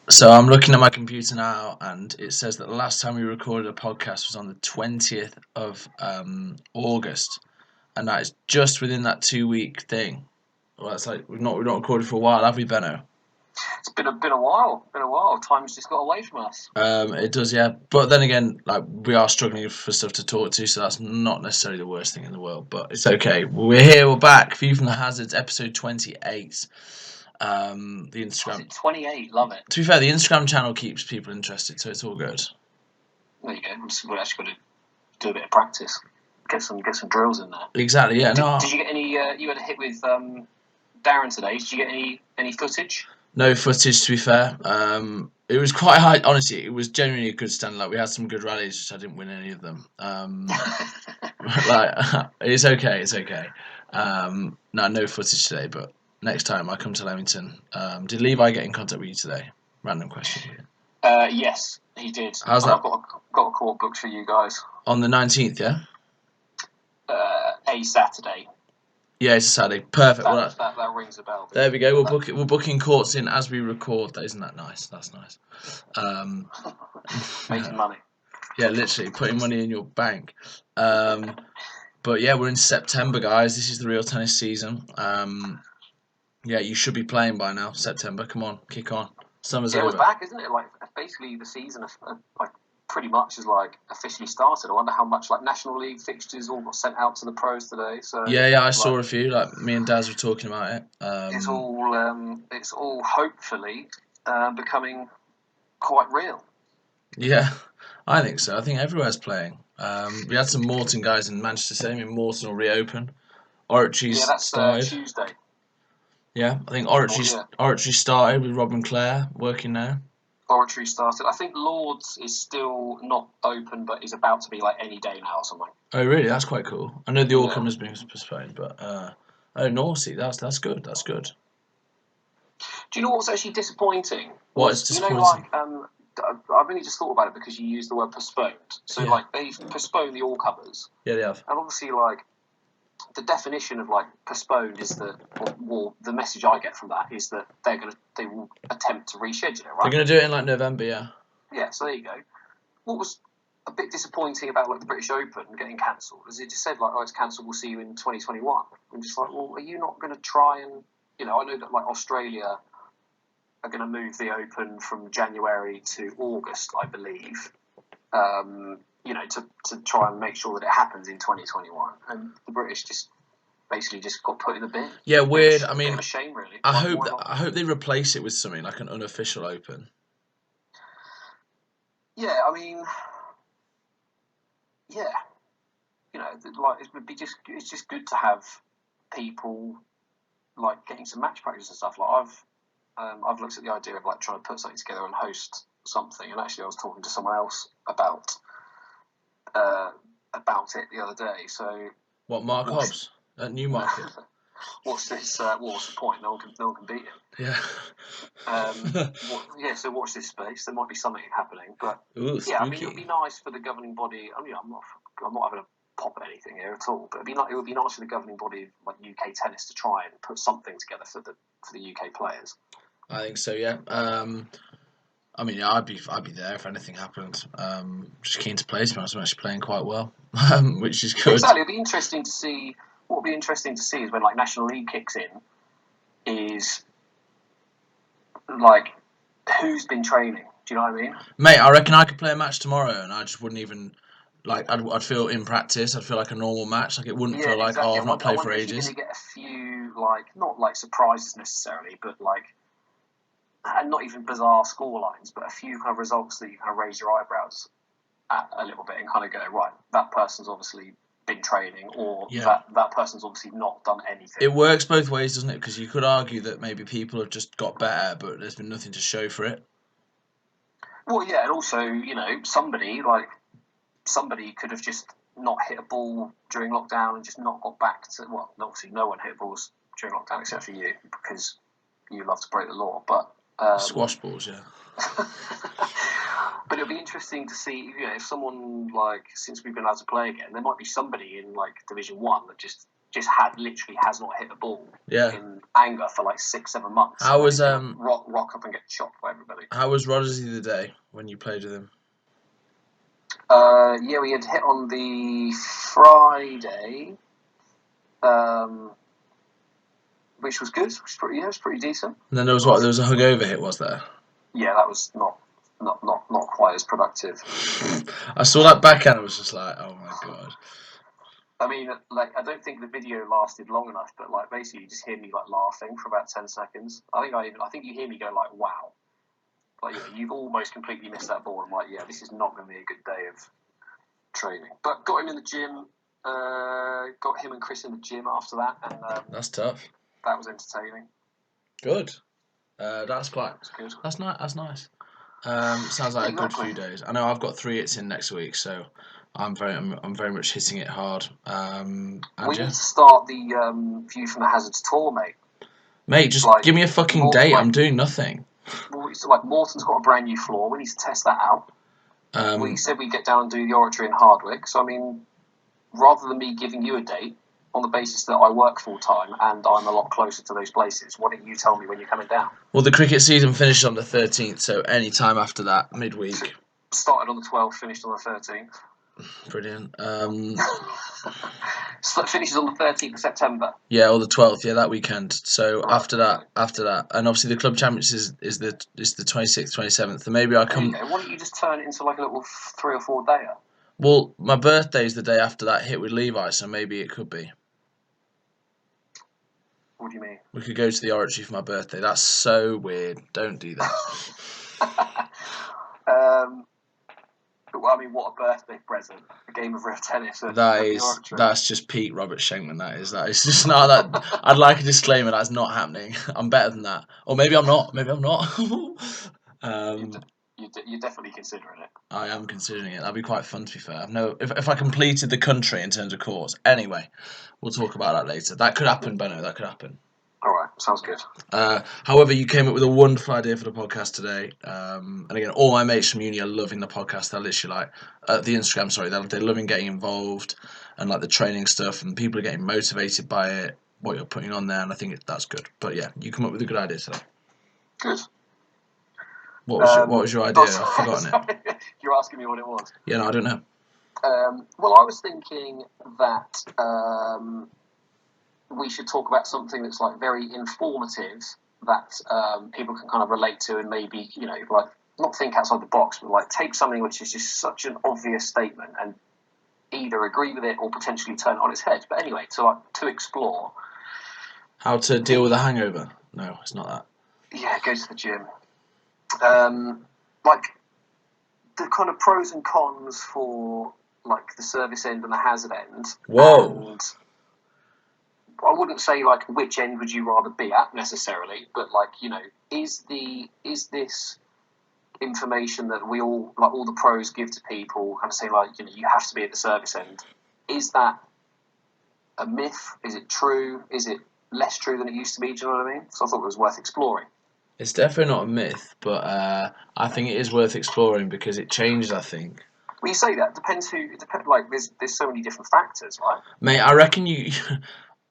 So I'm looking at my computer now, and it says that the last time we recorded a podcast was on the 20th of August, and that is just within that 2 week thing. Well, that's like we've not recorded for a while, have we, Benno? It's been a while. Time's just got away from us. It does, yeah. But then again, like we are struggling for stuff to talk to, so that's not necessarily the worst thing in the world. But it's okay. We're here. We're back. View from the Hazards, episode 28. The Instagram. 28, love it. To be fair, the Instagram channel keeps people interested, so it's all good. There you go. We're actually going to do a bit of practice. Get some drills in there. Exactly. Yeah. Did you get any? You had a hit with Darren today. Did you get any footage? No footage, to be fair. It was quite high. Honestly, it was genuinely a good stand. Like we had some good rallies, just I didn't win any of them. Like it's okay. It's okay. No footage today, but next time I come to Leamington. Did Levi get in contact with you today? Random question. Yes, he did. How's that? I've got a court booked for you guys On the 19th, yeah. A Saturday. Yeah, it's a Saturday. Perfect. That rings a bell. There we go. We're booking courts in as we record. Isn't that nice? That's nice. Making money. Yeah, literally putting money in your bank. But yeah, we're in September, guys. This is the real tennis season. Yeah, you should be playing by now. September. Come on, kick on. Summer's over. We're back, isn't it? Like basically the season like pretty much is like officially started. I wonder how much like National League fixtures all got sent out to the pros today. So yeah, I saw a few. Like me and Daz were talking about it. It's all hopefully becoming quite real. Yeah, I think so. I think everywhere's playing. We had some Morton guys in Manchester saying Morton will reopen. Oratory's started. Tuesday. Yeah, I think Oratory started with Rob and Claire working there. Oratory started. I think Lord's is still not open, but is about to be like any day now or something. Oh, really? That's quite cool. I know the Orcam has been postponed, but Norsey, that's good. That's good. Do you know what's actually disappointing? What is disappointing? I've only just thought about it because you used the word postponed. So like they've postponed the all covers. Yeah, they have. And obviously like the definition of like postponed is that, or the message I get from that is that they will attempt to reschedule it, right? They're going to do it in like November, yeah. Yeah, so there you go. What was a bit disappointing about like the British Open getting cancelled is it just said like, oh, it's cancelled, we'll see you in 2021. I'm just like, well, are you not going to try and, I know that like Australia are going to move the Open from January to August, I believe. To try and make sure that it happens in 2021, and the British just got put in the bin. Yeah, weird. I mean, a shame, really. I hope they replace it with something like an unofficial Open. Yeah, I mean, yeah, like it's just good to have people like getting some match practice and stuff. Like I've looked at the idea of like trying to put something together and host something, and actually I was talking to someone else about it the other day. So what, Mark Hobbs at Newmarket? What's this? What's the point? No one can beat him. Yeah. So watch this space. There might be something happening, but Ooh, yeah, I mean, it would be nice for the governing body. I mean, I'm not having a pop at anything here at all, but it would be nice for the governing body of like UK tennis to try and put something together for the UK players. I think so. Yeah. I mean, yeah, I'd be there if anything happened. Just keen to play. I'm actually playing quite well, which is good. Exactly. It'll be interesting to see. What will be interesting to see is when like National League kicks in, is like who's been training. Do you know what I mean? Mate, I reckon I could play a match tomorrow, and I just wouldn't even like. I'd feel in practice. I'd feel like a normal match. Like it wouldn't feel like exactly. I've not played for ages. You're going to get a few like not like surprises necessarily, but like. And not even bizarre score lines, but a few kind of results that you kind of raise your eyebrows at a little bit and kind of go, right, that person's obviously been training, or that person's obviously not done anything. It works both ways, doesn't it? Because you could argue that maybe people have just got better, but there's been nothing to show for it. Well, yeah, and also, somebody could have just not hit a ball during lockdown and just not got back to, well, obviously no one hit balls during lockdown except for you, because you love to break the law, but squash balls, yeah. But it'll be interesting to see, if someone like, since we've been allowed to play again, there might be somebody in like Division 1 that just literally has not hit a ball Yeah. in anger for like 6-7 months. How was rock up and get chopped by everybody? How was Rodgers the other day when you played with him? Yeah, we had hit on the Friday, which was good. It was pretty decent. And then there was a hug over hit, was there? Yeah, that was not quite as productive. I saw that backhand. I was just like, oh my god. I mean, like, I don't think the video lasted long enough, but like, basically, you just hear me like laughing for about 10 seconds. I think you hear me go like, "Wow!" Like, you've almost completely missed that ball. I'm like, yeah, this is not going to be a good day of training. But got him in the gym. Got him and Chris in the gym after that, and That's tough. That was entertaining. Good. That's quite. That's good. That's nice. Sounds like a good few days. I know I've got 3 hits in next week, so I'm very much hitting it hard. We need to start the View from the Hazards tour, mate. Mate, just give me a fucking date. I'm doing nothing. Well, like Morton's got a brand new floor. We need to test that out. We said we'd get down and do the oratory in Hardwick. So I mean, rather than me giving you a date on the basis that I work full time and I'm a lot closer to those places, why don't you tell me when you're coming down? Well, the cricket season finishes on the 13th, so any time after that, midweek. Started on the 12th, finished on the 13th. Brilliant. So it finishes on the 13th of September. Yeah, or the 12th. Yeah, that weekend. So after that, and obviously the club championships is the 26th, 27th. So maybe I come. Okay. Why don't you just turn it into like a little 3 or 4 dayer? Well, my birthday's the day after that hit with Levi, so maybe it could be. What do you mean? We could go to the oratory for my birthday. That's so weird. Don't do that. Well, I mean, what a birthday present! A game of real tennis. That's just peak Robert Schenkman. That is just not that. I'd like a disclaimer. That's not happening. I'm better than that, or maybe I'm not. Maybe I'm not. You're definitely considering it. I am considering it. That'd be quite fun, to be fair. If I completed the country in terms of course. Anyway, we'll talk about that later. That could happen, Benno. That could happen. All right, sounds good. However, you came up with a wonderful idea for the podcast today. And again, all my mates from uni are loving the podcast. They're literally like, the Instagram, sorry, they're loving getting involved and like the training stuff, and people are getting motivated by it, what you're putting on there, and I think that's good. But yeah, you come up with a good idea today. Good. What was your idea? I've forgotten it. You're asking me what it was. Yeah, no, I don't know. Well, I was thinking that we should talk about something that's like very informative that people can kind of relate to, and maybe like not think outside the box, but like take something which is just such an obvious statement and either agree with it or potentially turn it on its head. But anyway, to explore how to deal with a hangover. No, it's not that. Yeah, go to the gym. Like the kind of pros and cons for like the service end and the hazard end. Whoa. And I wouldn't say like which end would you rather be at necessarily, but like is this information that we all the pros give to people, kind of saying like you have to be at the service end. Is that a myth? Is it true? Is it less true than it used to be? Do you know what I mean? So I thought it was worth exploring. It's definitely not a myth, but I think it is worth exploring because it changes, I think. Well, you say that. Depends. Like, there's so many different factors, right? Mate, I reckon you...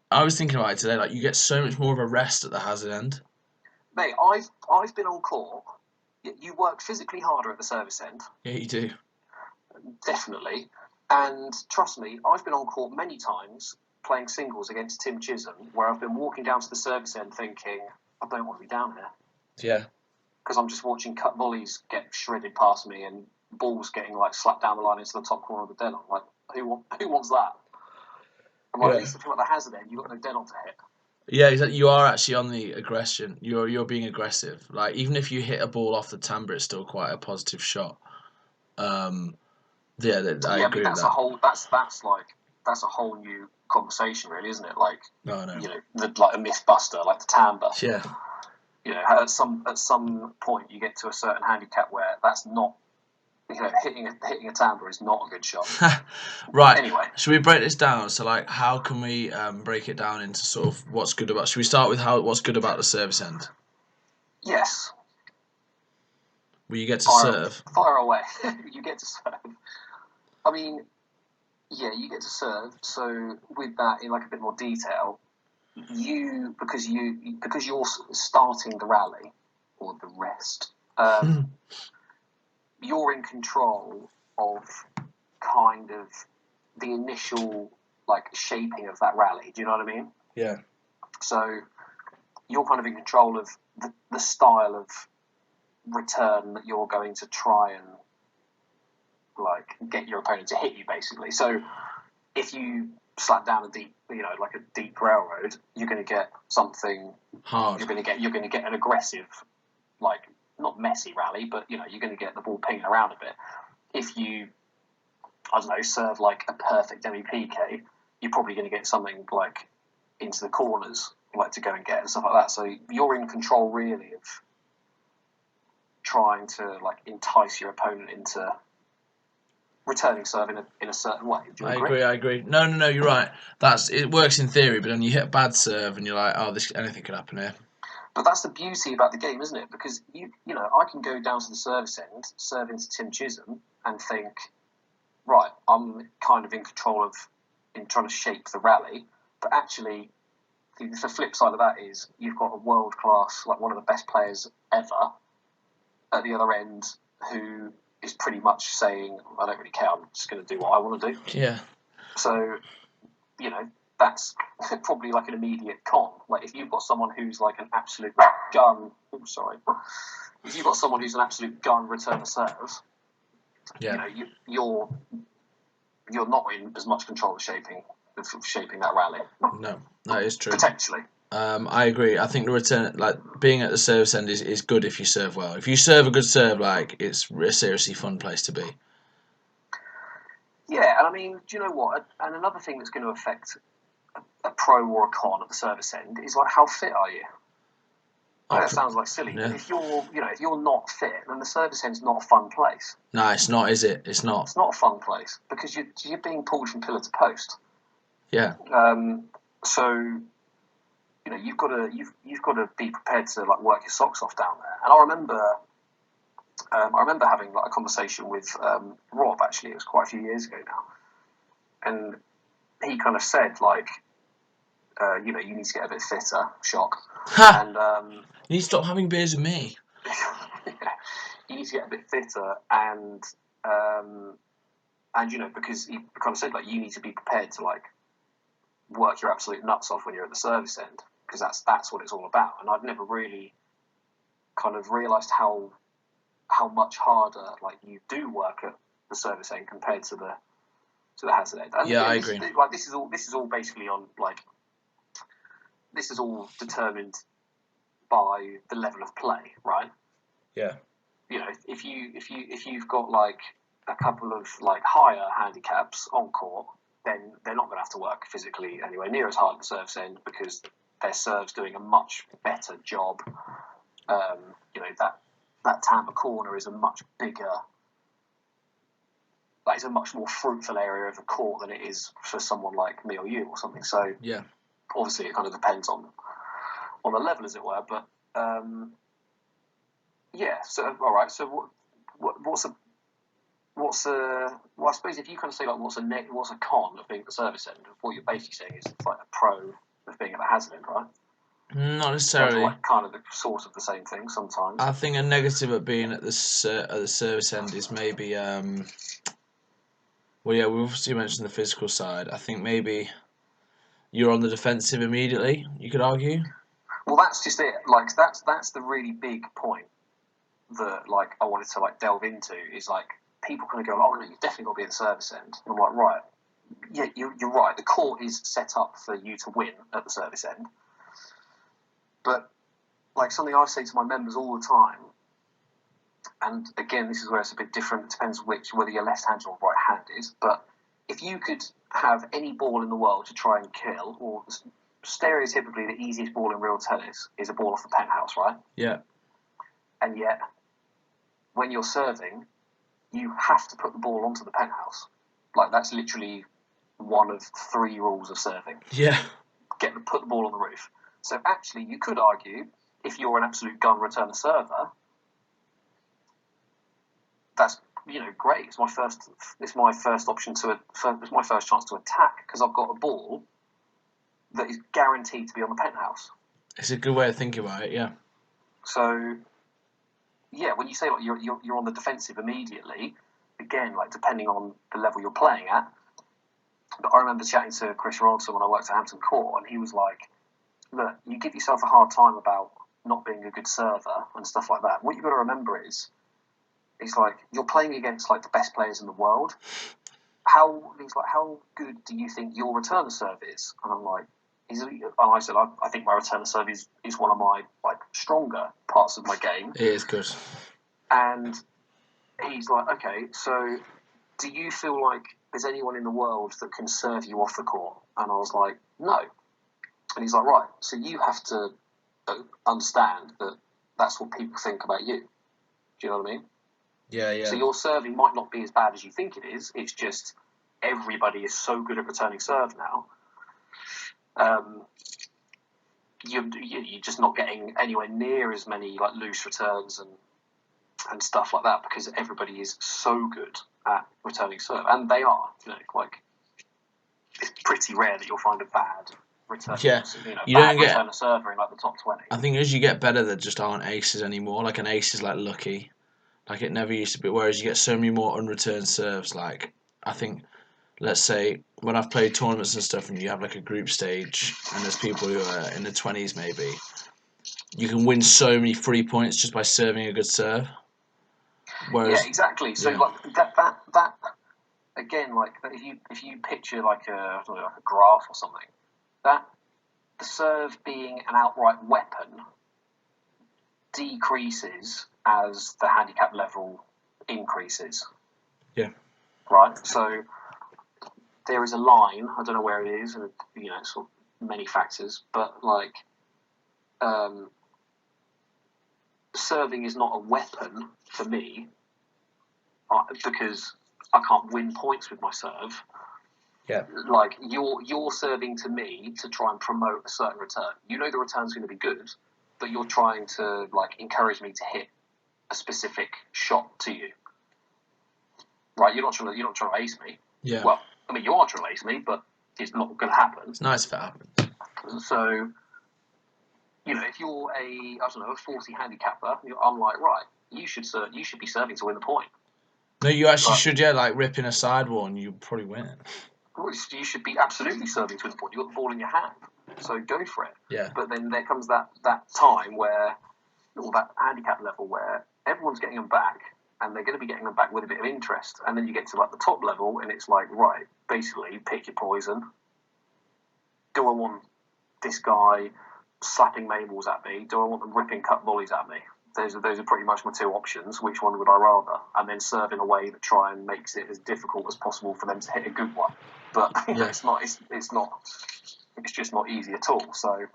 I was thinking about it today, like, you get so much more of a rest at the hazard end. Mate, I've been on court. You work physically harder at the service end. Yeah, you do. Definitely. And trust me, I've been on court many times playing singles against Tim Chisholm, where I've been walking down to the service end thinking, I don't want to be down here. Yeah. Because I'm just watching cut volleys get shredded past me and balls getting like slapped down the line into the top corner of the dead on. Like, who wants that? I'm like, at least if you're at the hazard end, you've got no dead on to hit. Yeah, exactly. You are actually on the aggression. You're being aggressive. Like, even if you hit a ball off the timbre, it's still quite a positive shot. I agree with that. That's a whole new conversation, really, isn't it? Like, no. Like a myth buster, like the timbre. Yeah. At some point you get to a certain handicap where that's not, hitting a timbre is not a good shot. Right. Anyway, should we break this down? So, like, how can we break it down into sort of what's good about? Should we start with what's good about the service end? Yes. Well, you get to serve. Fire away. You get to serve. I mean, Yeah, you get to serve. So with that, in like a bit more detail, because you're starting the rally or the rest, you're in control of kind of the initial like shaping of that rally. Do you know what I mean? Yeah. So you're kind of in control of the style of return that you're going to try and like get your opponent to hit you, basically. So if you slap down a deep, like a deep railroad, you're going to get something hard. You're going to get an aggressive, like not messy rally, but you're going to get the ball pinging around a bit. If you, I don't know, serve like a perfect MEPK, you're probably going to get something like into the corners, like to go and get and stuff like that. So you're in control really of trying to like entice your opponent into returning serve in a certain way. Do you agree? I agree. No, you're right. It works in theory, but then you hit a bad serve and you're like, oh, anything could happen here. But that's the beauty about the game, isn't it? Because I can go down to the service end, serve into Tim Chisholm, and think, right, I'm kind of in control in trying to shape the rally. But actually, the flip side of that is you've got a world class, like one of the best players ever, at the other end who is pretty much saying, I don't really care, I'm just going to do what I want to do. Yeah. So, that's probably like an immediate con. Like if you've got someone who's like an absolute gun, if you've got someone who's an absolute gun return serve, yeah. You're not in as much control of shaping that rally. No, that is true. Potentially. I agree. I think the return, like being at the service end, is good if you serve well. If you serve a good serve, like it's a seriously fun place to be. Yeah, and I mean, do you know what? And another thing that's going to affect a pro or a con at the service end is like how fit are you? That sounds like silly, yeah. but if you're not fit, then the service end's not a fun place. No, it's not, is it? It's not. It's not a fun place because you're being pulled from pillar to post. Yeah. So you've got to be prepared to like work your socks off down there. And I remember having like a conversation with Rob. Actually, it was quite a few years ago now, and he kind of said like, you need to get a bit fitter. Shock. Ha! And you need to stop having beers with me. you need to get a bit fitter, and because he kind of said like you need to be prepared to like work your absolute nuts off when you're at the service end, because that's what it's all about. And I've never really kind of realised how much harder like you do work at the service end compared to the hazard end. And I agree. This is all basically on like this is all determined by the level of play, right? Yeah. If you've got like a couple of like higher handicaps on court, then they're not going to have to work physically anywhere near as hard at the service end because their serve's doing a much better job. That Tampa corner is a much bigger, like it's a much more fruitful area of the court than it is for someone like me or you or something. So yeah, obviously it kind of depends on the level, as it were. But yeah. So all right. So well, I suppose if you kind of say like what's a con of being at the service end, what you're basically saying is it's like a pro of being at the hazard end, right? Not necessarily. Like kind of the sort of the same thing sometimes. I think a negative of being at the service end is maybe well, yeah, we obviously mentioned the physical side. I think maybe you're on the defensive immediately. You could argue. Well, that's just it. Like that's the really big point that like I wanted to like delve into is like people kind of go, oh no, you've definitely got to be at the service end. And I'm like, right, yeah, you're right. The court is set up for you to win at the service end, but like something I say to my members all the time, and again, this is where it's a bit different. It depends whether you're left-handed or right-handed. But if you could have any ball in the world to try and kill, or stereotypically the easiest ball in real tennis is a ball off the penthouse, right? Yeah. And yet, when you're serving, you have to put the ball onto the penthouse. Like that's literally one of 3 rules of serving. Yeah. Put the ball on the roof. So actually, you could argue if you're an absolute gun returner server, that's great. It's my first. It's my first option it's my first chance to attack because I've got a ball that is guaranteed to be on the penthouse. It's a good way of thinking about it. Yeah. So, yeah, when you say like you're on the defensive immediately, again, like depending on the level you're playing at. But I remember chatting to Chris Ronson when I worked at Hampton Court, and he was like, "Look, you give yourself a hard time about not being a good server and stuff like that. What you've got to remember is like you're playing against like the best players in the world. How good do you think your return serve is?" And I'm like, and I said, I think my return serve is one of my like stronger parts of my game. It is good. And he's like, okay, so do you feel like there's anyone in the world that can serve you off the court? And I was like, no. And he's like, right, so you have to understand that that's what people think about you. Do you know what I mean? Yeah, yeah. So your serving might not be as bad as you think it is. It's just everybody is so good at returning serve now. You're just not getting anywhere near as many like loose returns and stuff like that because everybody is so good at returning serve, and they are. Like it's pretty rare that you'll find a bad return. Yeah, you bad don't get return a server in like the top 20. I think as you get better, there just aren't aces anymore. Like an ace is like lucky, like it never used to be. Whereas you get so many more unreturned serves. Like I think, let's say when I've played tournaments and stuff, and you have like a group stage, and there's people who are in the 20s maybe, you can win so many free points just by serving a good serve. Whereas, yeah, exactly. So yeah. like that again, like if you picture like a graph or something, that the serve being an outright weapon decreases as the handicap level increases. Yeah. Right. So there is a line. I don't know where it is, and sort of many factors, but like serving is not a weapon for me because I can't win points with my serve. Yeah. Like you're serving to me to try and promote a certain return. You know the return's going to be good, but you're trying to like encourage me to hit a specific shot to you. Right? You're not trying to ace me. Yeah. Well, I mean you are trying to ace me, but it's not going to happen. It's nice if it happens. So, if you're a 40 handicapper, I'm like, right, you should be serving to win the point. No, you actually should, yeah, like ripping a sidewall and you probably win it. You should be absolutely serving to win the point. You've got the ball in your hand, so go for it. Yeah. But then there comes that time where, or that handicap level where everyone's getting them back, and they're going to be getting them back with a bit of interest. And then you get to like the top level, and it's like, right, basically, pick your poison. Do I want this guy slapping main walls at me? Do I want them ripping cut volleys at me? Those are pretty much my two options. Which one would I rather? And then serve in a way that try and makes it as difficult as possible for them to hit a good one. But it's not. It's just not easy at all. So,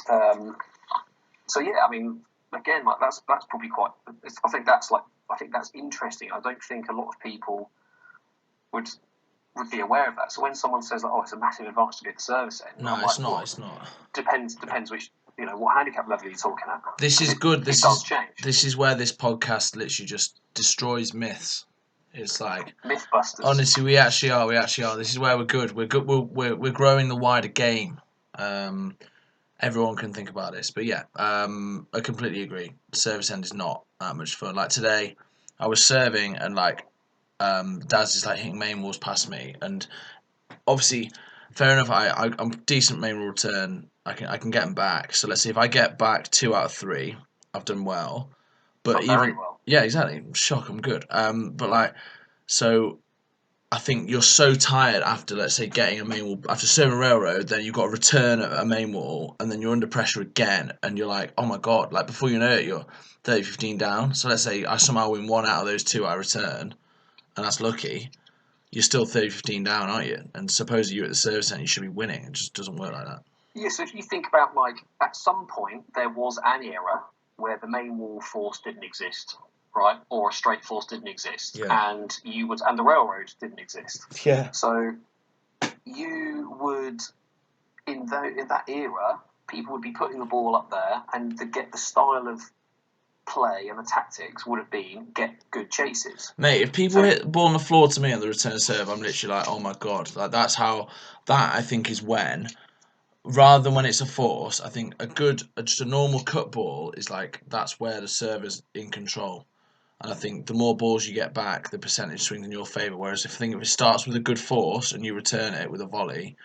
yeah. I mean, again, like that's probably quite. I think that's interesting. I don't think a lot of people would be aware of that. So when someone says that, it's a massive advantage to be at the service end, no, it's not. It's not. Depends which what handicap level you're talking at. This is good. This does change. This is where this podcast literally just destroys myths. It's like Mythbusters. Honestly, we actually are. This is where we're good. We're good. We're growing the wider game. Everyone can think about this, but yeah, I completely agree. Service end is not that much fun. Like today, I was serving and like Daz is like hitting main walls past me, and obviously, fair enough. I'm decent main wall return. I can get them back. So let's see if I get back 2 out of 3, I've done well. But very well. Yeah, exactly. Shock, I'm good. But like, so I think you're so tired after, let's say, getting a main wall after serving a railroad, then you've got to return a main wall, and then you're under pressure again, and you're like, oh my god! Like before you know it, you're 30-15 down. So let's say I somehow win 1 out of those 2 I return, and that's lucky. You're still 30-15 down, aren't you? And supposedly you're at the service end, you should be winning. It just doesn't work like that. Yeah, so if you think about, like, at some point, there was an era where the main wall force didn't exist, right? Or a straight force didn't exist. Yeah. And the railroad didn't exist. Yeah. So you would, in that era, people would be putting the ball up there, and to get the style of play and the tactics would have been get good chases. Mate, if people hit the ball on the floor to me on the return serve, I'm literally like, oh my god. Like that's how that I think is when, rather than when it's a force, I think just a normal cut ball is like that's where the server's in control. And I think the more balls you get back, the percentage swings in your favour. Whereas if it starts with a good force and you return it with a volley,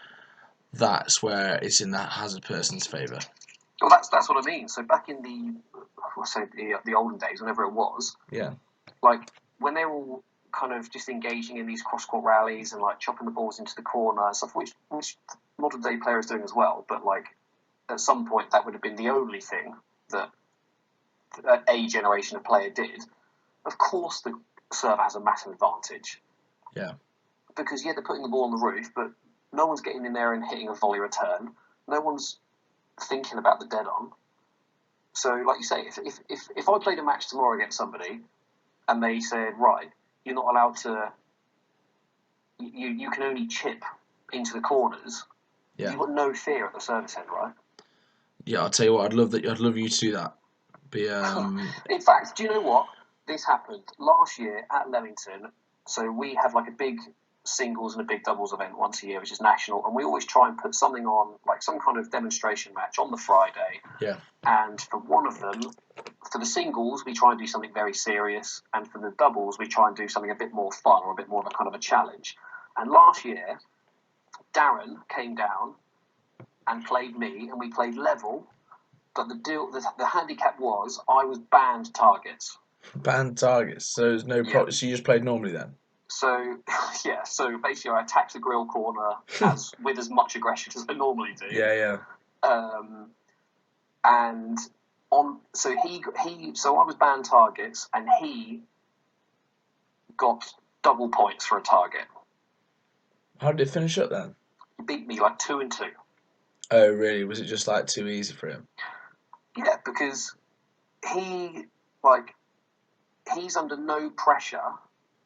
that's where it's in that hazard person's favour. Well, that's what I mean. So back in the olden days, whenever it was, Yeah. like when they were all kind of just engaging in these cross-court rallies and like chopping the balls into the corner and stuff, which modern day players doing as well. But like at some point, that would have been the only thing that a generation of player did. Of course, the server has a massive advantage. Yeah. Because they're putting the ball on the roof, but no one's getting in there and hitting a volley return. No one's thinking about the dead on. So, like you say, if I played a match tomorrow against somebody, and they said, right, you're not allowed to. You can only chip into the corners. Yeah. You've got no fear at the service end, right? Yeah, I'll tell you what. I'd love you to do that. In fact, do you know what? This happened last year at Leamington. So we have like a big singles and a big doubles event once a year, which is national, and we always try and put something on, like some kind of demonstration match on the Friday. Yeah. And for one of them, for the singles, we try and do something very serious, and for the doubles, we try and do something a bit more fun or a bit more of a kind of a challenge. And last year, Darren came down and played me, and we played level. But the handicap was I was banned targets. Banned targets. So there's no so you just played normally then. So so basically I attacked the grill corner with as much aggression as I normally do. Yeah. And so I was banned targets, and he got double points for a target. How did it finish up then? He beat me like 2-2. Oh really? Was it just like too easy for him? Yeah, because he's under no pressure.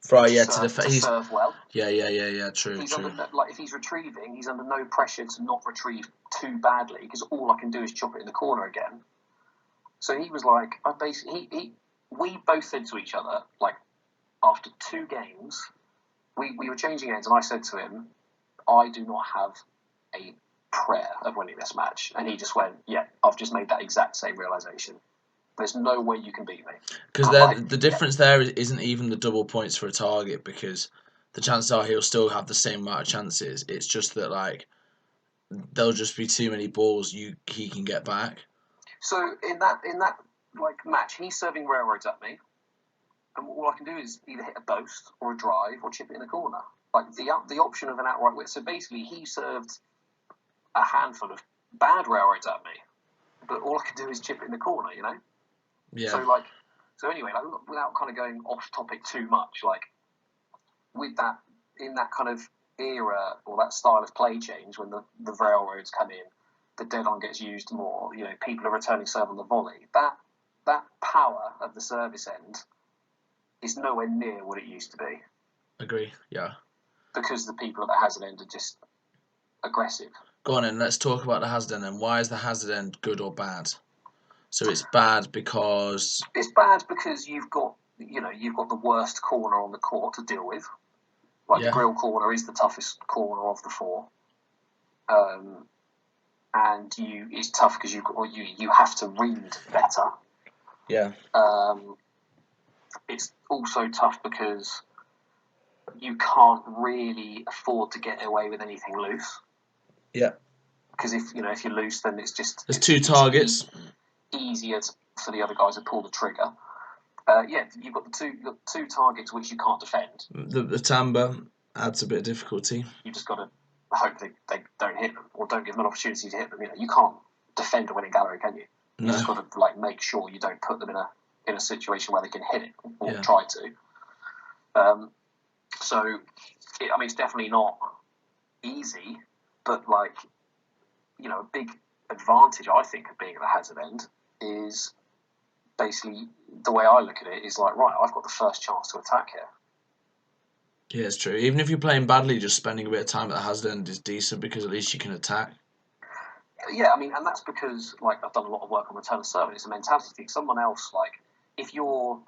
To serve well. Yeah. True. Under, like if he's retrieving, he's under no pressure to not retrieve too badly, because all I can do is chop it in the corner again. So he was like, we both said to each other, like after 2 games, we were changing ends, and I said to him, I do not have a prayer of winning this match, and he just went, yeah, I've just made that exact same realization. There's no way you can beat me. Because the difference there isn't even the double points for a target, because the chances are he'll still have the same amount of chances. It's just that like there'll just be too many balls he can get back. So in that like match, he's serving railroads at me, and all I can do is either hit a boast or a drive or chip it in the corner. Like the option of an outright win. So basically, he served a handful of bad railroads at me, but all I can do is chip it in the corner. You know. Yeah. So anyway, like, without kind of going off topic too much, like with that, in that kind of era or that style of play change, when the railroads come in, the dead on gets used more. You know, people are returning serve on the volley. That power of the service end is nowhere near what it used to be. Agree. Yeah. Because the people at the hazard end are just aggressive. Go on then. Let's talk about the hazard end. Then why is the hazard end good or bad? So it's bad because you've got the worst corner on the court to deal with. Like the grill corner is the toughest corner of the 4, and it's tough because you have to read better. Yeah. It's also tough because you can't really afford to get away with anything loose. Yeah. Because if you're loose, then it's 2 targets. Easier for the other guys to pull the trigger. You've got the two targets which you can't defend. The timbre adds a bit of difficulty. You just got to hope they don't hit them, or don't give them an opportunity to hit them. You can't defend a winning gallery, can you? You just got to make sure you don't put them in a situation where they can hit it or try to. It's definitely not easy, but a big advantage I think of being at the hazard end is basically the way I look at it is like, right, I've got the first chance to attack here. Yeah, it's true. Even if you're playing badly, just spending a bit of time at the hazard end is decent, because at least you can attack. Yeah, and that's because I've done a lot of work on return of serve. It's a mentality thing. Someone else if you're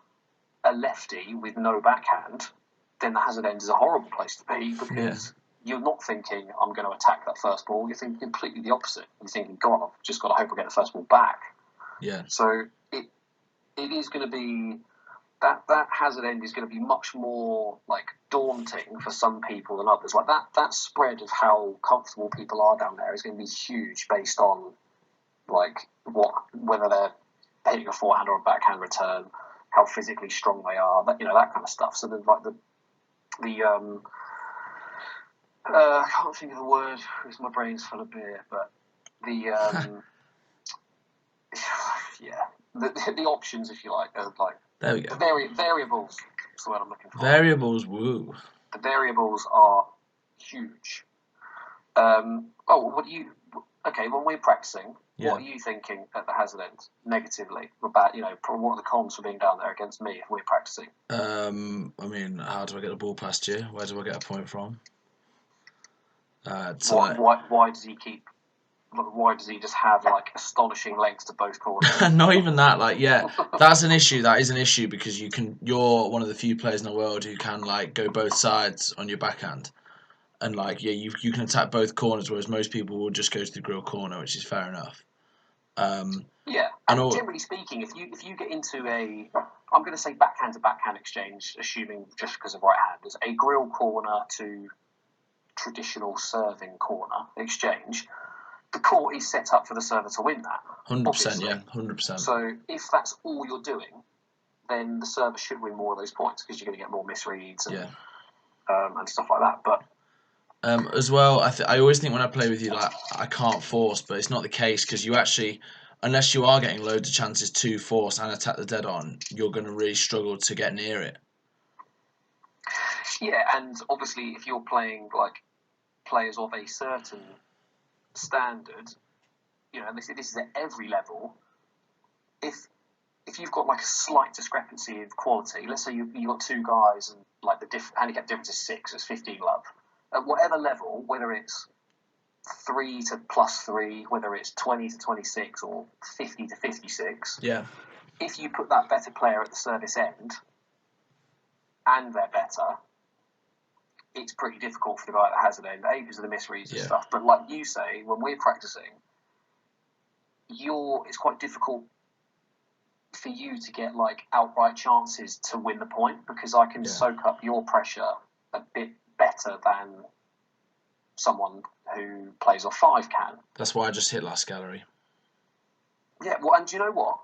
a lefty with no backhand, then the hazard end is a horrible place to be because you're not thinking, I'm going to attack that first ball. You're thinking completely the opposite. You're thinking, God, I've just got to hope I get the first ball back. Yeah. So it is going to be, that hazard end is going to be much more like daunting for some people than others. Like that spread of how comfortable people are down there is going to be huge based on like whether they're hitting a forehand or a backhand return, how physically strong they are, that kind of stuff. So then, like I can't think of the word because my brain's full of beer, but the the options, if you like, are like there we go. The variables. That's the word I'm looking for. Variables, woo. The variables are huge. What do you? Okay, when we're practicing, what are you thinking at the hazard end negatively about, what are the cons for being down there against me if we're practicing? I mean, how do I get the ball past you? Where do I get a point from? Why does he keep? Why does he just have like astonishing lengths to both corners? Not even that. Like, that's an issue. That is an issue because you're one of the few players in the world who can like go both sides on your backhand, and like you can attack both corners, whereas most people will just go to the grill corner, which is fair enough. And generally speaking, if you get into I'm going to say backhand to backhand exchange, assuming just because of right-handers, a grill corner to traditional serving corner exchange, the court is set up for the server to win that. 100%, yeah, 100%. So if that's all you're doing, then the server should win more of those points because you're going to get more misreads and stuff like that. But as well, I always think when I play with you, like I can't force, but it's not the case because you actually, unless you are getting loads of chances to force and attack the dead on, you're going to really struggle to get near it. Yeah, and obviously if you're playing like players of a certain standard, and this is at every level. If you've got like a slight discrepancy of quality, let's say you've got two guys and like the handicap difference is 6, it's 15 love. At whatever level, whether it's 3 to +3, whether it's 20 to 26 or 50 to 56, if you put that better player at the service end and they're better, it's pretty difficult for the guy at the hazard end, because of the misreads and stuff. But like you say, when we're practicing, it's quite difficult for you to get like outright chances to win the point because I can soak up your pressure a bit better than someone who plays off 5 can. That's why I just hit last gallery. Yeah, well, and do you know what?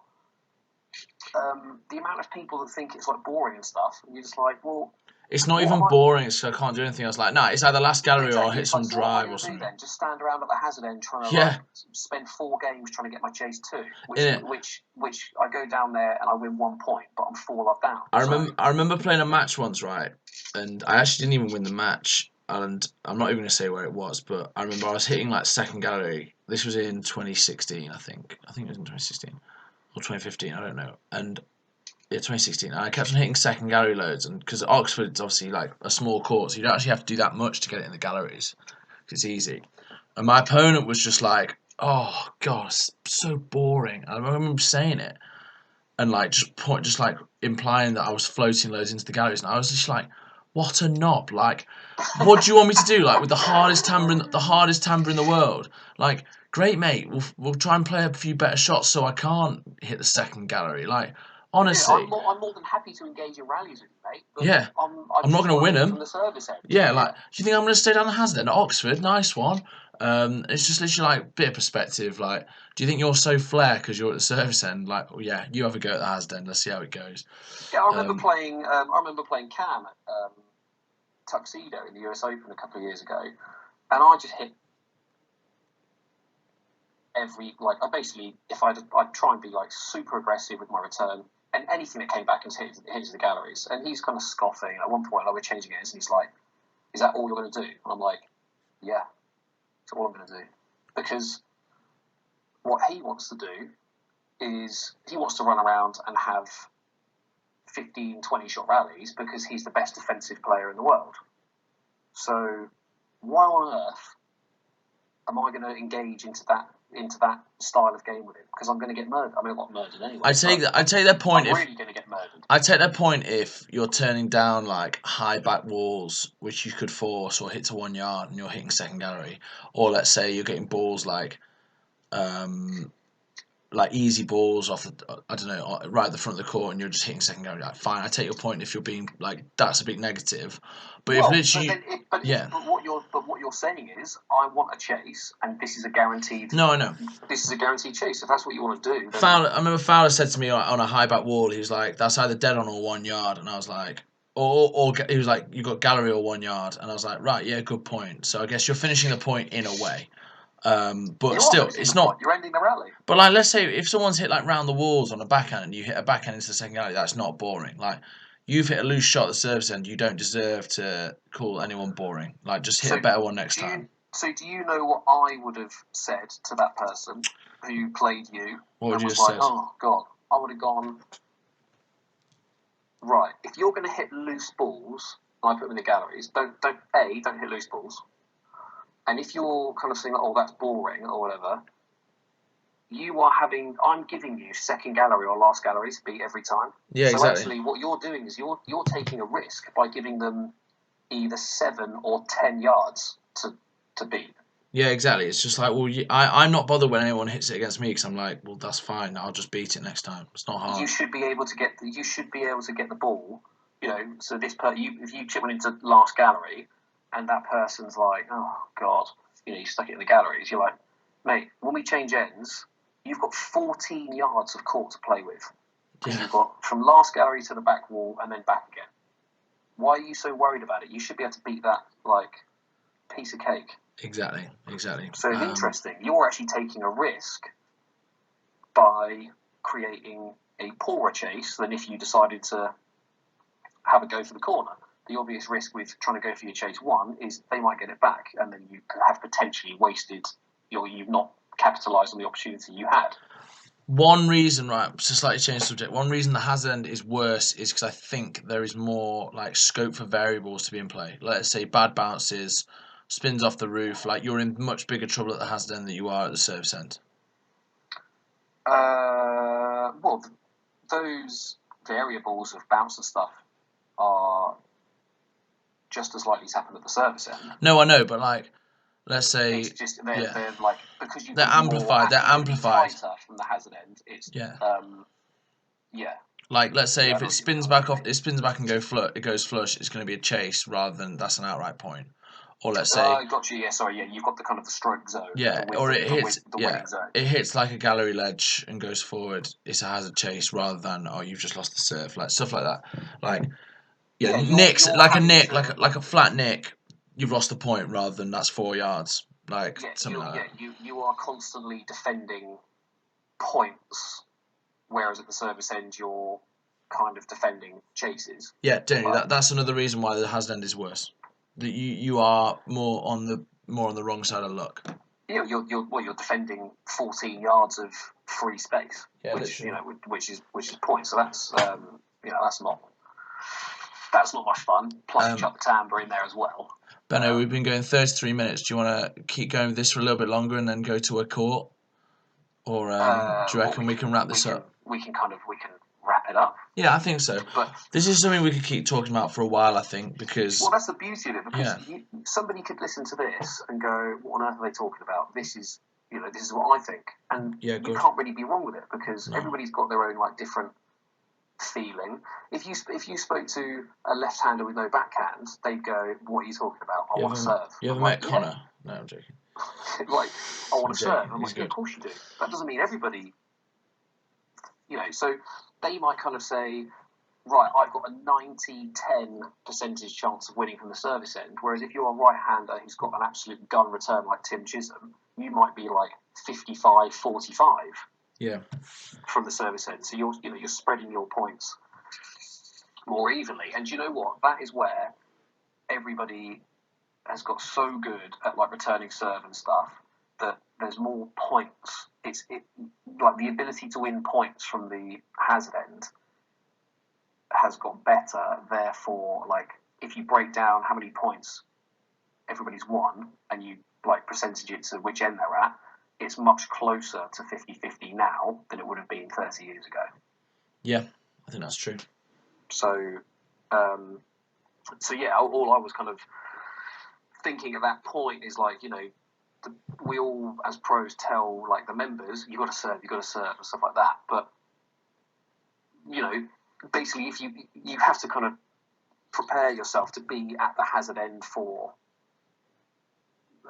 The amount of people that think it's like boring and stuff, and you're just like, well, it's not even boring. So I can't do anything. I was like, no, it's either last gallery or hit some drive or something. Then? Just stand around at the hazard end trying to spend 4 games trying to get my chase 2, which I go down there and I win 1 point, but I'm 4 love down. I remember playing a match once, right? And I actually didn't even win the match. And I'm not even going to say where it was, but I remember I was hitting like second gallery. This was in 2016, I think. I think it was in 2016 or 2015. I don't know. And 2016. And I kept on hitting second gallery loads, and because Oxford's obviously like a small court, so you don't actually have to do that much to get it in the galleries. It's easy. And my opponent was just like, "Oh God, it's so boring." And I remember saying it, and like just like implying that I was floating loads into the galleries, and I was just like, "What a knob! Like, what do you want me to do? Like with the hardest timbre in the world? Like, great mate, we'll try and play a few better shots so I can't hit the second gallery. Like." Honestly, I'm more than happy to engage in rallies with you, mate. But I'm not going to win them from the service end. Like, do you think I'm going to stay down the hazard end at Oxford? Nice one. It's just literally like a bit of perspective. Like, do you think you're so flair because you're at the service end? Like, well, yeah, you have a go at the hazard end. Let's see how it goes. Yeah, I remember playing. I remember playing Cam at Tuxedo in the US Open a couple of years ago, and I just hit I'd try and be like super aggressive with my return. And anything that came back and hits the galleries. And he's kind of scoffing. At one point, we're changing it, and he's like, "Is that all you're going to do?" And I'm like, "Yeah, that's all I'm going to do." Because what he wants to do is he wants to run around and have 15, 20-shot rallies because he's the best defensive player in the world. So why on earth am I going to engage into that, into that style of game with him because I'm going to get murdered. I mean, I got murdered anyway. I take their point. I'm really going to get murdered. I take their point if you're turning down like high back walls, which you could force or hit to 1 yard, and you're hitting second gallery, or let's say you're getting balls like easy balls off the, I don't know, right at the front of the court, and you're just hitting second gallery. Like, fine, I take your point if you're being like that's a big negative, but if literally, but what you're saying is, I want a chase, and this is a guaranteed. No, I know. This is a guaranteed chase. If that's what you want to do, then... I remember Fowler said to me on a high back wall, he was like, "That's either dead on or 1 yard," and I was like, or he was like, "You got gallery or 1 yard," and I was like, "Right, yeah, good point." So I guess you're finishing the point in a way. But still, it's not. You're ending the rally. But like, let's say if someone's hit like round the walls on a backhand and you hit a backhand into the second gallery, that's not boring. Like, you've hit a loose shot at the service end, you don't deserve to call anyone boring. Like, just hit a better one next time. So do you know what I would have said to that person who played you? What would you have said? said? Oh God, I would have gone, right, if you're going to hit loose balls, I put them in the galleries, don't hit loose balls. And if you're kind of saying, oh, that's boring or whatever, I'm giving you second gallery or last gallery to beat every time. Yeah, so exactly. Actually what you're doing is you're taking a risk by giving them either 7 or 10 yards to beat. Yeah, exactly. It's just like, well, I'm not bothered when anyone hits it against me because I'm like, well, that's fine. I'll just beat it next time. It's not hard. You should be able to get the ball. You know, so if you chip one into last gallery, and that person's like, oh God, you stuck it in the galleries. You're like, mate, when we change ends, you've got 14 yards of court to play with because you've got from last gallery to the back wall and then back again. Why are you so worried about it? You should be able to beat that like piece of cake. Exactly. So it's interesting. You're actually taking a risk by creating a poorer chase than if you decided to have a go for the corner. The obvious risk with trying to go for your chase one is they might get it back, and then you have potentially wasted, you've not capitalised on the opportunity you had. One reason, right, to slightly change the subject, one reason the hazard end is worse is because I think there is more like scope for variables to be in play. Let's say bad bounces, spins off the roof, like you're in much bigger trouble at the hazard end than you are at the service end. Well, those variables of bounce and stuff are just as likely to happen at the service end. No, I know, but like, let's say it's just they're like because they're amplified. They're amplified from the hazard end. It's yeah. Like, let's say if it spins back and it goes flush. It's going to be a chase rather than that's an outright point. Or let's say, got you. Yeah, sorry. Yeah, you've got the kind of the stroke zone. Yeah, or it hits. Winning zone. It hits like a gallery ledge and goes forward. It's a hazard chase rather than you've just lost the serve, like stuff like that. Like nicks, like a nick, like a flat nick. You've lost the point rather than that's 4 yards. Like something like that. You are constantly defending points, whereas at the service end you're kind of defending chases. Yeah, definitely. That's another reason why the hazard end is worse. That you are more on the wrong side of luck. Yeah, you're defending 14 yards of free space, which is points. So that's that's not much fun. Plus, you chuck the timbre in there as well. Benno, we've been going 33 minutes. Do you want to keep going with this for a little bit longer and then go to a court, or do you reckon we can wrap this up? We can wrap it up. Yeah, I think so. But this is something we could keep talking about for a while, I think, because... Well, that's the beauty of it, because somebody could listen to this and go, what on earth are they talking about? This is what I think. And you can't really be wrong with it, because everybody's got their own, like, different feeling. If you spoke to a left-hander with no backhand, they'd go, what are you talking about? I want to serve. You ever met Connor? No, I'm joking. Like, I want to serve. I'm like, yeah, of course you do. That doesn't mean everybody... so they might kind of say, right, I've got a 90-10% chance of winning from the service end, whereas if you're a right-hander who's got an absolute gun return like Tim Chisholm, you might be like 55-45 from the service end. So you're spreading your points more evenly. And you know what? That is where everybody has got so good at like returning serve and stuff that there's more points. It's like the ability to win points from the hazard end has got better. Therefore, like if you break down how many points everybody's won and you like percentage it to which end they're at, it's much closer to 50-50 now than it would have been 30 years ago. Yeah, I think that's true. So, yeah, all I was kind of thinking at that point is like, we all as pros tell like the members, you've got to serve, and stuff like that. But basically, if you have to kind of prepare yourself to be at the hazard end for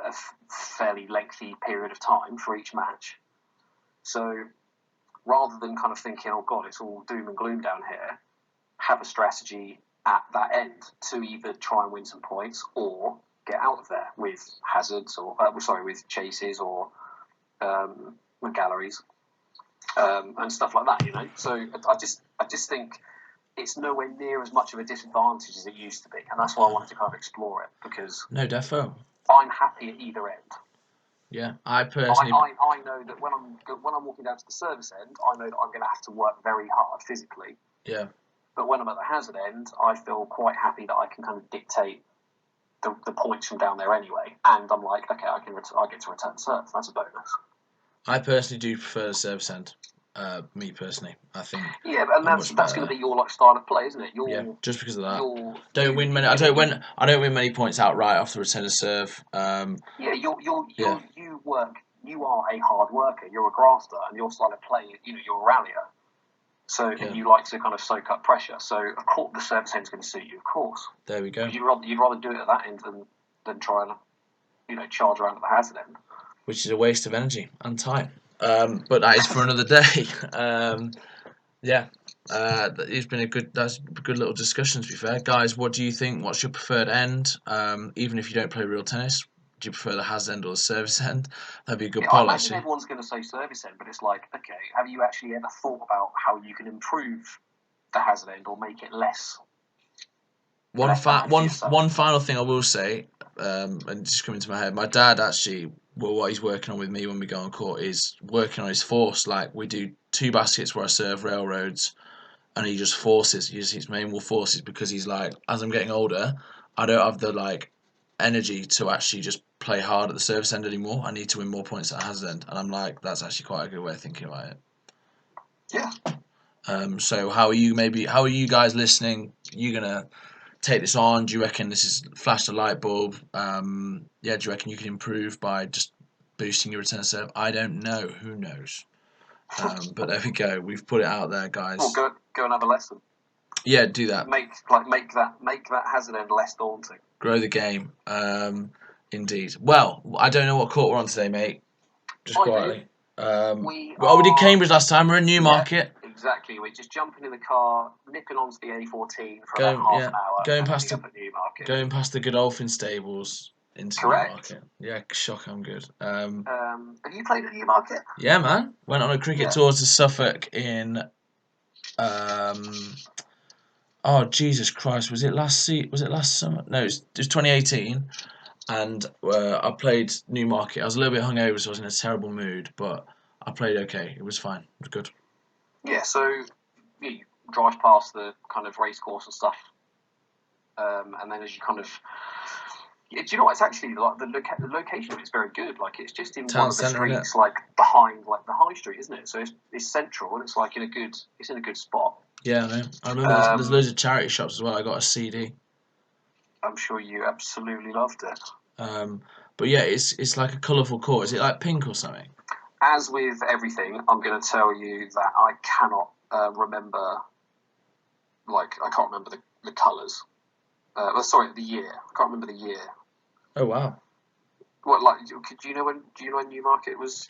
a fairly lengthy period of time for each match. So rather than kind of thinking, oh God, it's all doom and gloom down here, have a strategy at that end to either try and win some points or get out of there with hazards or with chases or with galleries and stuff like that. So I just think it's nowhere near as much of a disadvantage as it used to be, and that's why I wanted to kind of explore it, because No, defo. I'm happy at either end. Yeah, I personally. I know that when I'm walking down to the service end, I know that I'm going to have to work very hard physically. Yeah. But when I'm at the hazard end, I feel quite happy that I can kind of dictate the points from down there anyway, and I'm like, okay, I get to return serve. That's a bonus. I personally do prefer the service end. Me personally, I think. Yeah, and that's going to be your style of play, isn't it? Just because of that. I don't win many points outright off the return of serve. You are a hard worker. You're a grafter, and your style of play, you're a rallier. So you like to kind of soak up pressure. So of course the service end is going to suit you. Of course. There we go. You'd rather do it at that end than try and charge around at the hazard end. Which is a waste of energy and time. But that is for another day. It's been a good little discussion, to be fair. Guys, what do you think? What's your preferred end? Even if you don't play real tennis, do you prefer the hazard end or the service end? That'd be a good poll, I imagine actually. Everyone's going to say service end, but it's like, okay, have you actually ever thought about how you can improve the hazard end or make it less? One final thing I will say, and just coming to my head, my dad actually, what he's working on with me when we go on court is working on his force. Like, we do 2 baskets where I serve railroads, and he just forces. His main will forces, because he's like, as I'm getting older, I don't have the energy to actually just play hard at the service end anymore. I need to win more points at the hazard end, and I'm like, that's actually quite a good way of thinking about it. Yeah. So how are you guys listening? You gonna take this on? Do you reckon this is flashed a light bulb? Do you reckon you can improve by just boosting your return serve? I don't know. Who knows? But there we go. We've put it out there, guys. Well, go and have a lesson. Yeah, do that. Make that hazard end less daunting. Grow the game. Indeed. Well, I don't know what court we're on today, mate. Just quietly. We did Cambridge last time. We're in Newmarket. Yeah, exactly. We're just jumping in the car, nipping onto the A14 for about half an hour. Going past the Godolphin stables into Newmarket. Yeah, shock. I'm good. Have you played at Newmarket? Yeah, man. Went on a cricket tour to Suffolk in. Oh Jesus Christ! Was it last summer? No, it was 2018. And I played Newmarket. I was a little bit hungover, so I was in a terrible mood, but I played okay. It was fine. It was good. Yeah, so you drive past the kind of race course and stuff, and then as you kind of... Do you know what? It's actually like the location is very good. Like, it's just in one of the streets, like behind the high street, isn't it? So it's central, and it's like in a good spot. Yeah, I know. I remember there's loads of charity shops as well. I got a CD. I'm sure you absolutely loved it. But yeah, it's like a colourful court. Is it like pink or something? As with everything, I'm going to tell you that I cannot remember. I can't remember the colours. The year. I can't remember the year. Oh wow. What do you know when Newmarket was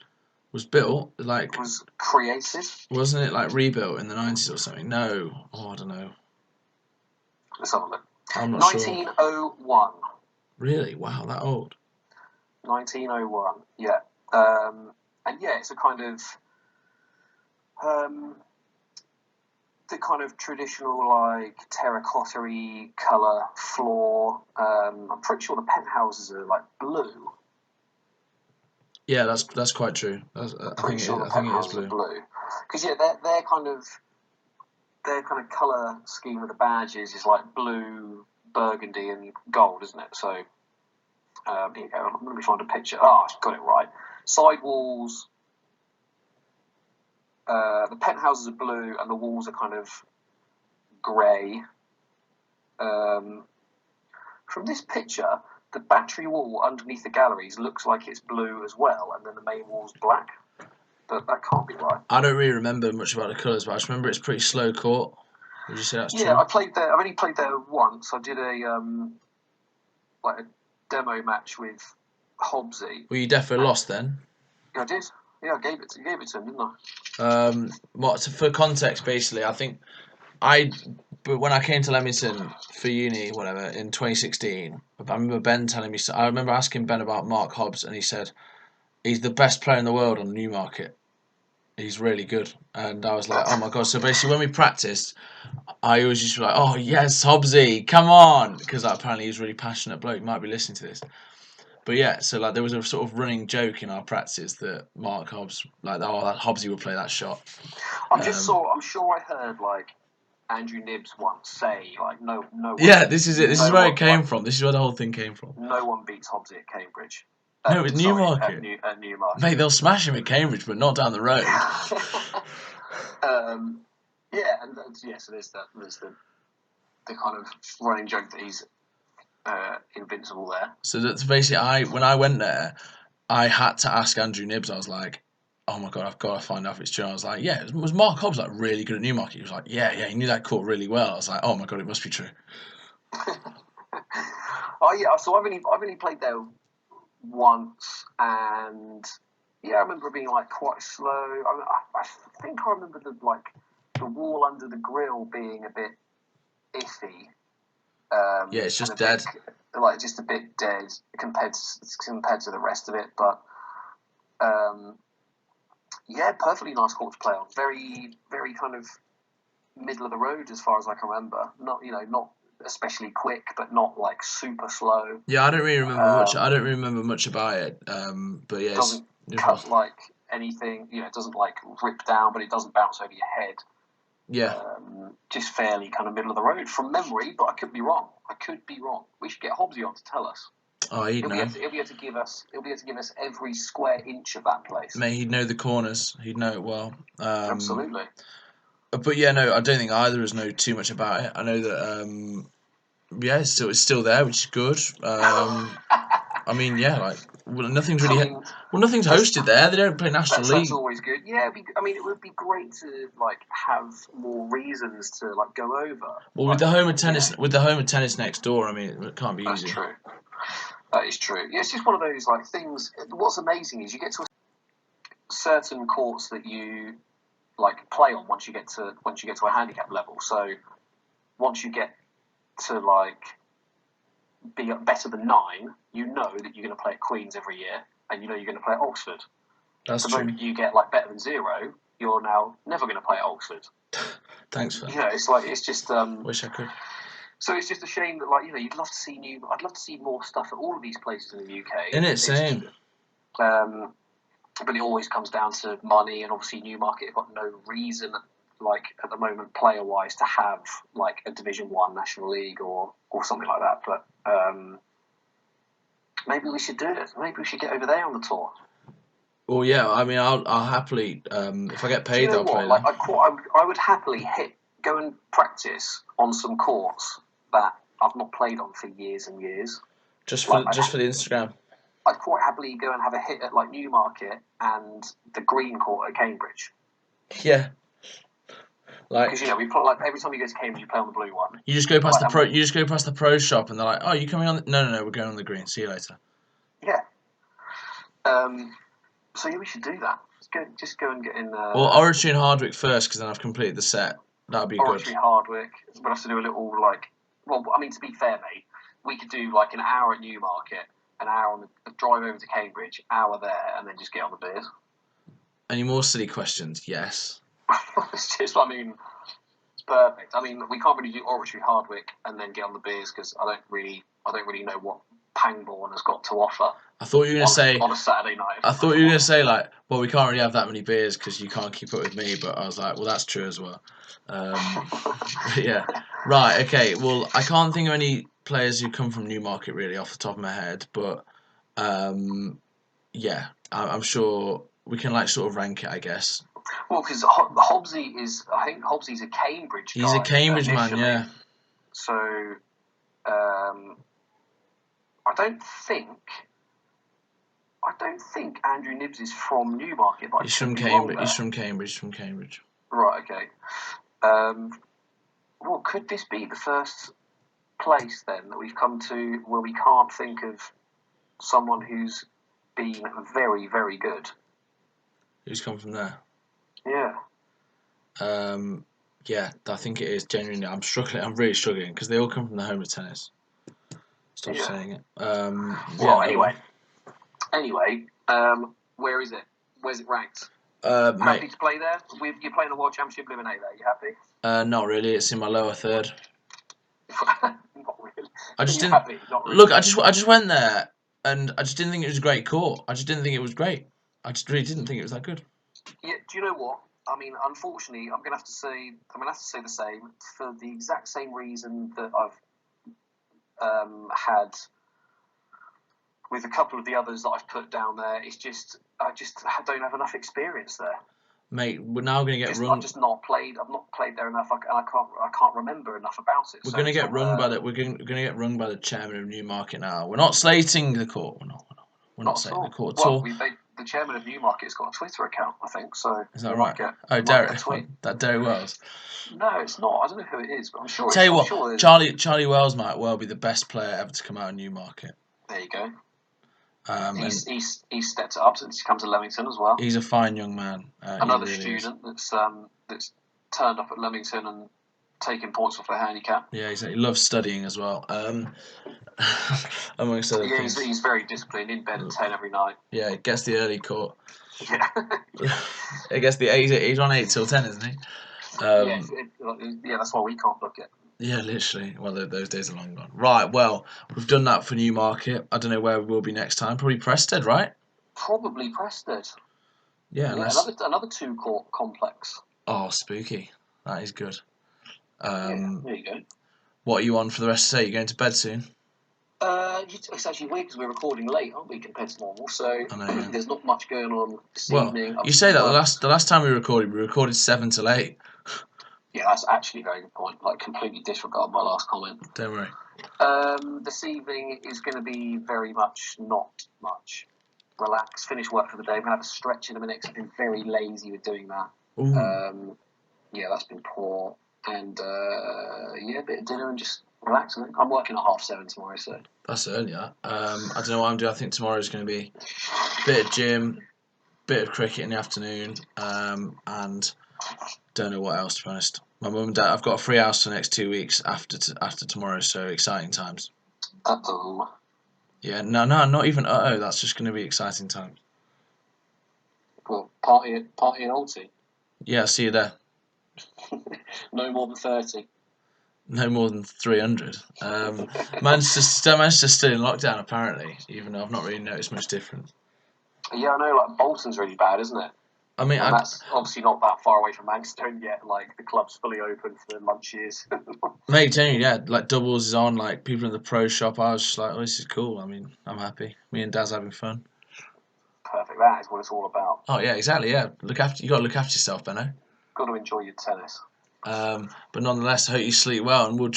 built? Was created? Wasn't it rebuilt in the 90s or something? No. Oh, I don't know. Let's have a look. I'm not 1901. Really? Wow, that old. 1901. Yeah. And yeah, it's a kind of the kind of traditional terracotta-y colour floor. I'm pretty sure the penthouses are blue. Yeah, that's quite true. I think it is blue. Because their kind of colour scheme of the badges is blue, burgundy, and gold, isn't it? So here you go. Let me find a picture. I've got it right. Sidewalls. The penthouses are blue and the walls are kind of grey. From this picture, the battery wall underneath the galleries looks like it's blue as well, and then the main wall's black. But that can't be right. I don't really remember much about the colours, but I just remember it's pretty slow court. Would you say that's true? Yeah, I played there. I've only played there once. I did a demo match with Hobbsy. Well, you definitely lost then. Yeah, I did. Yeah, I gave it to him, didn't I? For context, basically, but when I came to Leamington for uni, whatever, in 2016, I remember Ben telling me. I remember asking Ben about Mark Hobbs, and he said he's the best player in the world on Newmarket. He's really good, and I was like, oh my god. So basically, when we practiced, I always used to be like, oh yes, Hobbsy, come on, because apparently he's a really passionate bloke. Might be listening to this. But yeah, so like there was a sort of running joke in our practice that Mark Hobbs, like, oh, that Hobbsy would play that shot. I'm sure I heard like Andrew Nibbs once say like no. Yeah, this is it. This is where it came from. This is where the whole thing came from. No one beats Hobbsy at Cambridge. No, it's Newmarket. At Newmarket. Mate, they'll smash him at Cambridge, but not down the road. Yeah, and so there's the kind of running joke that he's invincible there. So that's basically when I went there, I had to ask Andrew Nibbs. I was like, oh my god, I've got to find out if it's true. I was like, yeah, was Mark Hobbs like really good at Newmarket? He was like, yeah, he knew that court really well. I was like, oh my god, it must be true. Oh yeah, so I've only played there once, and yeah, I remember it being like quite slow. I think I remember the wall under the grill being a bit iffy. Yeah, it's just dead. Just a bit dead compared to the rest of it. But yeah, perfectly nice court to play on. Very, very kind of middle of the road as far as I can remember. Not especially quick, but not like super slow. Yeah, I don't really remember much. I don't really remember much about it. But yeah, it doesn't cut like anything. It doesn't like rip down, but it doesn't bounce over your head. Yeah. Just fairly kind of middle of the road from memory, but I could be wrong. We should get Hobbsy on to tell us. Oh, he'll be able to give us every square inch of that place. Mate, he'd know the corners. He'd know it well. Absolutely. But yeah, no, I don't think either of us know too much about it. I know that yeah, it's still there, which is good. I mean, yeah, like nothing's hosted there. They don't play National League. That's always good. Yeah, it would be great to like have more reasons to like go over. Well, with the home of tennis next door, I mean, it can't be easy. That's true. That is true. Yeah, it's just one of those like things. What's amazing is you get to certain courts that you like play on once you get to a handicap level. So once you get to like be better than 9, you know that you're going to play at Queen's every year, and you know you're going to play at Oxford. That's the true. moment you get like better than 0, you're now never going to play at Oxford. Thanks for that. It's just. Wish I could. So it's just a shame that you'd love to see I'd love to see more stuff at all of these places in the UK. Same. But it always comes down to money, and obviously Newmarket have got no reason, like at the moment, player-wise, to have like a Division 1 National League or something like that. But maybe we should do it. Maybe we should get over there on the tour. Well, yeah. I mean, I'll happily if I get paid, I'll play. Like I would happily go and practice on some courts that I've not played on for years and years. Just for the Instagram. I'd quite happily go and have a hit at like Newmarket and the Green Court at Cambridge. Yeah. Because we play, like every time you go to Cambridge, you play on the blue one. You just go past You just go past the pro shop, and they're like, "Oh, you coming on?" No, we're going on the green. See you later. Yeah. So yeah, we should do that. Just go and get in. Well, Oratory and Hardwick first, because then I've completed the set. That'd be Oratory, good. Hardwick. We'll have to do a little like. Well, I mean, to be fair, mate, we could do like an hour at Newmarket, an hour on the drive over to Cambridge, hour there, and then just get on the beers. Any more silly questions? Yes. It's just, it's perfect. I mean, we can't really do Oratory, Hardwick, and then get on the beers because I don't really know what Pangbourne has got to offer. I thought you were going to say on a Saturday night. I thought you were going to say like, well, we can't really have that many beers because you can't keep up with me. But I was like, well, that's true as well. Yeah. Right. Okay. Well, I can't think of any players who come from Newmarket really off the top of my head, but yeah, I'm sure we can like sort of rank it, I guess. Well, because Hobbsy is, I think Hobbsy's a Cambridge He's guy a Cambridge man, initially. yeah. So, I don't think Andrew Nibbs is from Newmarket, but He's I from could be wrong Cambridge. there. He's from Cambridge. He's from Cambridge. Right. Okay. Well, could this be the first place then that we've come to where we can't think of someone who's been very, very good? Who's come from there? Yeah. Yeah, I think it is genuinely. I'm struggling. I'm really struggling because they all come from the home of tennis. Stop saying it. Well, anyway, where is it? Where's it ranked? Mate, happy to play there? You're playing the World Championship Living A there. You happy? not really. It's in my lower third. Not really. I just You're didn't happy, not really. look. I just went there, and I just didn't think it was a great court. I just didn't think it was great. I just really didn't think it was that good. Yeah. Do you know what? I mean, unfortunately, I'm gonna have to say the same for the exact same reason that I've had with a couple of the others that I've put down there. It's just I don't have enough experience there. Mate, we're now going to get rung. I've not played there enough. I can't remember enough about it. We're going to get rung by the. We're going to get rung by the chairman of Newmarket now. We're not slating the court. We're not slating the court at all. The chairman of Newmarket's got a Twitter account, I think. So is that right? Derek. That Derek Wells. No, it's not. I don't know who it is, but I'm sure. Tell you what, Charlie Wells might well be the best player ever to come out of Newmarket. There you go. He's stepped it up since he comes to Leamington as well. He's a fine young man. Another student that's turned up at Leamington and taking points off their handicap. Yeah, he loves studying as well. Amongst other things. He's very disciplined, in bed at 10 every night. Yeah, he gets the early court. Yeah. I guess he's on 8 till 10, isn't he? Yeah, that's why we can't book it. Yeah, literally. Well, those days are long gone. Right, well, we've done that for Newmarket. I don't know where we will be next time. Probably Prested, right? Probably Prested. Yeah, another 2-court complex. Oh, spooky. That is good. There you go. What are you on for the rest of the day? You going to bed soon? It's actually weird because we're recording late, aren't we, compared to normal? So I know, yeah. There's not much going on this evening. You say that the last time we recorded 7 till 8. Yeah, that's actually a very good point. Like, completely disregard my last comment. Don't worry. This evening is going to be very much not much. Relax, finish work for the day. I'm going to have a stretch in a minute because I've been very lazy with doing that. Yeah, that's been poor. And, a bit of dinner and just relax. I'm working at 7:30 tomorrow, so... That's early, that. I don't know what I'm doing. I think tomorrow's going to be a bit of gym, bit of cricket in the afternoon, and... Don't know what else, to be honest. My mum and dad, I've got a free house for the next 2 weeks after tomorrow, so exciting times. Uh-oh. Yeah, no, not even uh-oh, that's just going to be exciting times. Well, party in Alty? Yeah, see you there. No more than 30. No more than 300. Manchester's still in lockdown, apparently, even though I've not really noticed much difference. Yeah, I know, like, Bolton's really bad, isn't it? I mean, that's obviously not that far away from Manchester, and yet, like, the club's fully open for lunches. Mate, genuinely, yeah, like, doubles is on, like, people in the pro shop, I was just like, oh, this is cool. I mean, I'm happy. Me and Dad's having fun. Perfect, that is what it's all about. Oh, yeah, exactly, yeah. You got to look after yourself, Benno. Got to enjoy your tennis. But nonetheless, I hope you sleep well, and we'll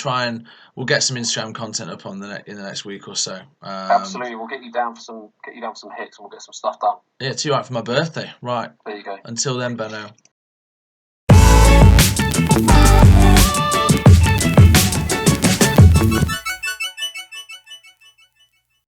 get some Instagram content up in the next week or so. Absolutely, we'll get you down for some hits, and we'll get some stuff done. Yeah, it's you right for my birthday, right? There you go. Until then, Benno.